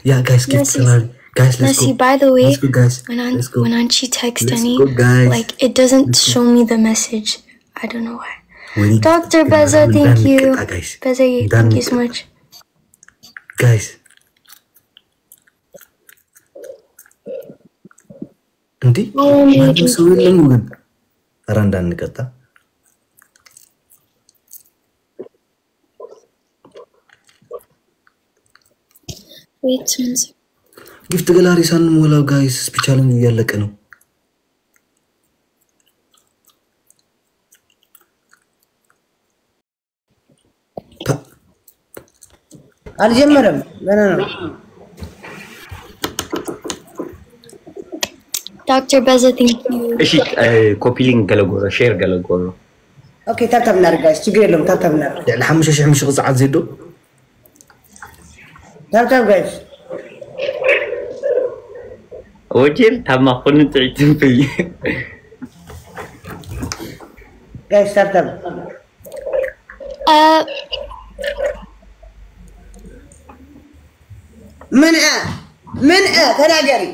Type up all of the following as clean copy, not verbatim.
Yeah, guys, gift salary. Guys, let's go. By the way, let's go, guys. When Anchi texts any, like it doesn't show me the message. I don't know why. Dr. Beza, thank you. Beza, thank you so much. Guys. Nanti? Maju sulit kan? Randan kata. Wait, Spencer. Gift galarisan mula guys, spechalan እያለቀ ነው. አልጀመረም ገና ነው. Dr. Beza, thank you. እሺ ኮፒ ሊንክ ገለጎሮ ሼር ገለጎሮ ኦኬ ታብታብ እናድርግ ጋይስ ችግር የለውም ታብታብ እናድርግ ለ5000 ምሽ ቅጽዓት ዜዶ ታብታብ ጋይስ ወጀል ታማኹን ጥሪትን ፍይ ጋይስ ታብታብ ምን ተናገሪ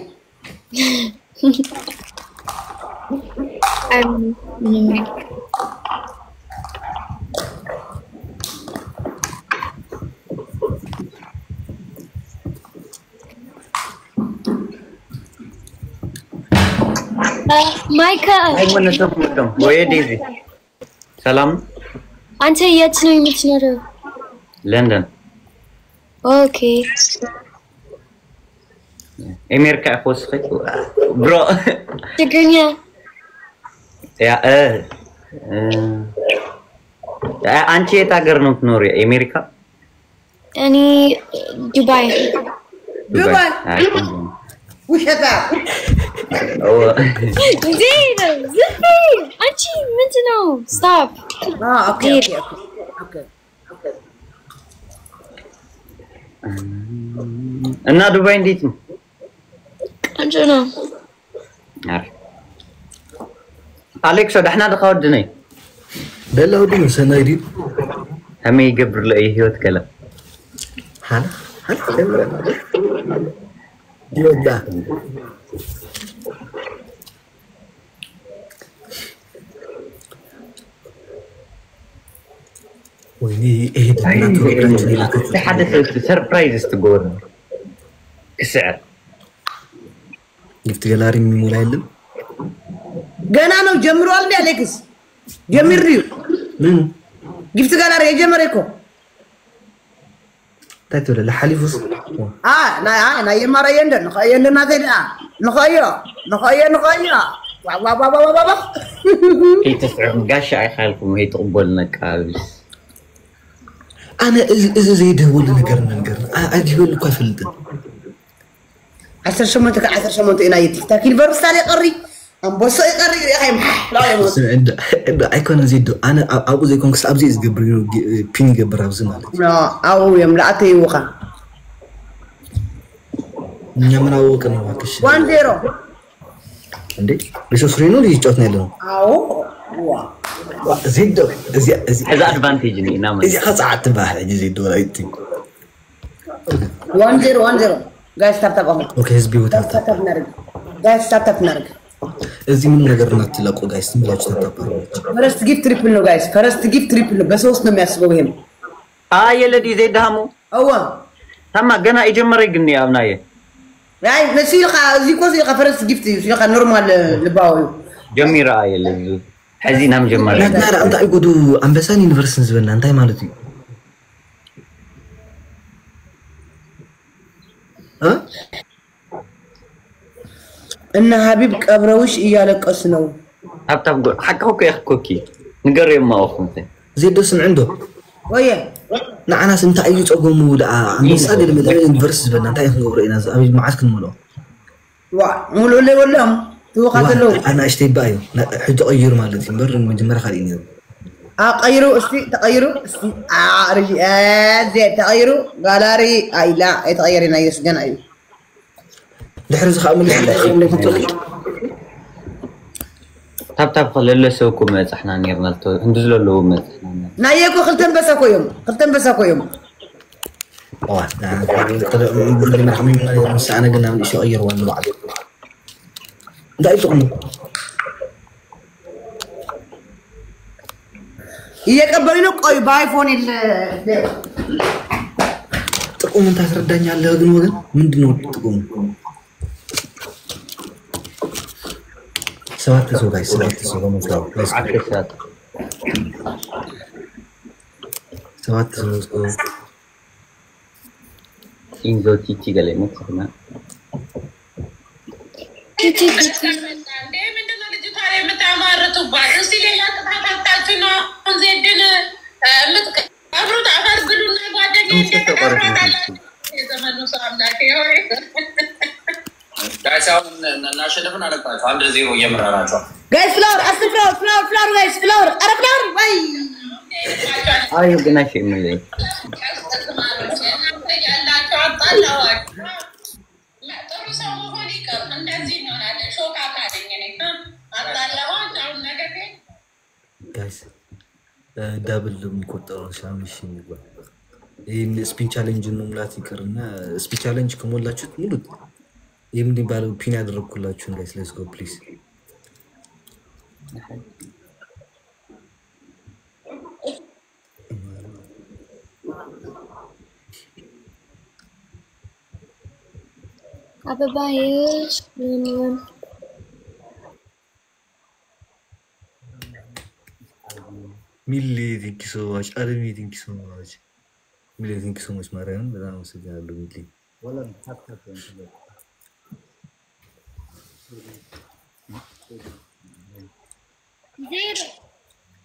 Micah. Where Daisy? Salam. Ante yet no የምትኖረው? London. Okay. America ፎስፈት bro. ትግርኛ? ያ አንቺ የት ሀገር ነው የምትኖሪው? አሜሪካ? እኔ ዱባይ። ዱባይ ውሸታ زين زفي አንቺ ምንድነው? stop. okay. እና ዱባይ እንዴት ነው? ቆንጆ ነው። አሌክስ ደህና ደኻውድነይ ደላው ዲን ሰናይዲ አሜ ይገብር ለይ ህይወት ከለ ሃላ ይወዳ ويني ايه ده حدث سربرايز استقول السعر جبت جلاري من مولايلم ገና ነው ጀምሯል እንዴ አሌክስ ጀምሪው من جبت جلاري ጀመረኮ تايتو لحليفوس نا يمر يندن يندنا كده نخيا بابا هي تسعر قاش اي خالكم هي تقبلنا كابس انا اذا زي ده ولا نقرنا ادي يقول لك فلت 10 شمونت انا تيك تاك الفيروس تاعي قري ام بوس يقري يا اخي لا يموت عنده ايكون زيدو انا ابو زي كونكس ابزي يقبروا بين يقبر ابز مالك لا او يملعتي وخا من اوك ነው ዋክሽ 1-0 እንዴ ለሶስሪኑ ሊጫወትና ያለው አዎ زيدو ازي هذا ادفانتج ني نعم ازي خصعت باح زيدو رايتي 1-0 ጋይስ ታፕታፕ ኦኬ ህዝብ ይወጣ ታፕታፕ ናርግ ጋይስ ታፕታፕ ናርግ እዚህ ምን ነገር እናትላቁ ጋይስ ምላጭ ተጣጣሩ ፈረስት ጊፍት ትሪፕል ነው ጋይስ ፈረስት ጊፍት ትሪፕል ነው በሶስት ነው የሚያስበው ይሄም የለዲ ዘይዳሙ አዋ ታማ ገና ይጀመረ ግን ያብናየ ያይ ነሲልኻ እዚ ኮዚ ፈረስት ጊፍት ሲልኻ ኖርማል ልባው ጀሚራ የለዚ حزينام جمال لا انت يقولوا امبسان يونيفرسيتي زبنا انتي مالتي ها ان حبيب قبروش يالقس ነው ሀብታም حقك يا كوكي نقر يما اخنت زيد اسم عنده ويا نعناس انت اي صقمو لا امبسان يونيفرسيتي زبنا انتي نغبرينا ابي معسك نمولو وا مولو لي ولا توقعتلو انا اشتي بايو حج غير مالتي مر مجمره خليني غيروا استي تغيروا استي ارجي زي تغيروا غالاري اي لا يتغيرنا يسجن اي دحرز خامل تاب خلل سوكم مصحنا نيرنالتو اندزلو مصحنا نايكو خلتن بس اكو يوم بدنا نحمي ساعة قلنا من شيء غير وين بعد ده يسقم يقبلينه قوي بايفون ال تقوم انت ترداني على ግን ወገን ምንድነው ጥቁም ሰባት ሰው ጋር ሰባት ሰው በመፍራው ሰባት ሰው ኢንዞ ቲቲ ገለ መጥተና ቲቲ እንዴ ምንድነው ልጅ ታዲያ የምታማርጡት እስቲ ሌላ ቅጣት አታችሁ ነው እንዘድን ምትቀብሩት አፈር ብሉና ጓደኛዬ እንደተቀበራላችሁ የዘመኑ ሰው አምላኬ ሆይ ጋይስ አሁን እናሸንፍን አለባቸው 1-0 እየመራናቸው ጋይስ ፍላወር ጋይስ ፍላወር አረ ፍላወር ወይ አይ ግን አይሽምልኝ ያላችሁ አጣላዋል ጥሩ ሰው ሆነ ይቀር እንደዚህ ነው አለ ሾካ ካደኝ ነኝ አጣላዋ አሁን ነገር ግን ጋይስ ዳብል የሚቆጠረው ሻምሽ የሚባል ይሄን ስፒን ቻሌንጅ ነው ሙላት ይቀርና ስፒን ቻሌንጅ ከሞላችሁት ሙሉት ይሄን ባለው ፒን ያደረኩላችሁ ጋይስ ሌትስ ጎ ፕሊዝ አበባዬሽ ምን Milli thank you so much. Army thank you so much. Milli thank you so much Mariam. በጣም አመሰግናለሁ Milli.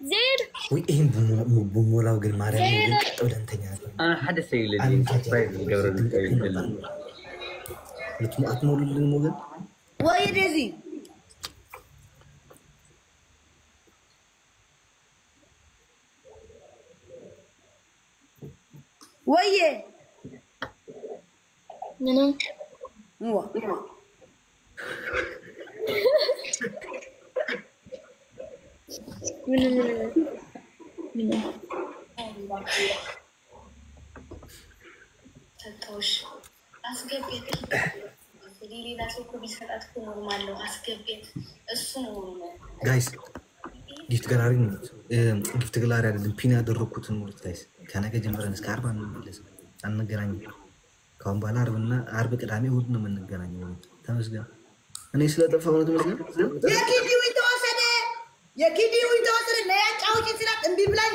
ዜድ ወይ ይሄን በሞላው ግን ማርያም ግን ቀጥ ብለን ተኛለን ሓደ ሰይልኝ ሰፕራይዝ ገብረን ይልኝ ልትሞት ሞሉልን ሞገን ወይ ደዚ ወይዬ ምንም ምንም ተቶሽ አስገቤት ሌላ ሰው እኮ ቢሰጣት እኮ ኖርማል ነው አስገቤት እሱ ነው ጋይስ ጊፍት ገላሪ አይደለም ፒን ያደረኩትን ሙሉት ጋይስ ከነገ ጀምረን እስከ 40 እንመለስ አንገናኝ ካሁን በኋላ አርብ ቅዳሜ እሑድ ነው የምንገናኘው ተመስገን እኔ ስለጠፋው ነው ተመስገን የኪዲው ተወሰደ ለያጫውጪ ስላት እንቢ ብላኝ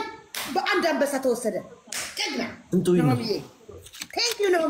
በአንድ አንበሳ ተወሰደ ጀግና እንቱ ይሄ ቴንክ ዩ ነው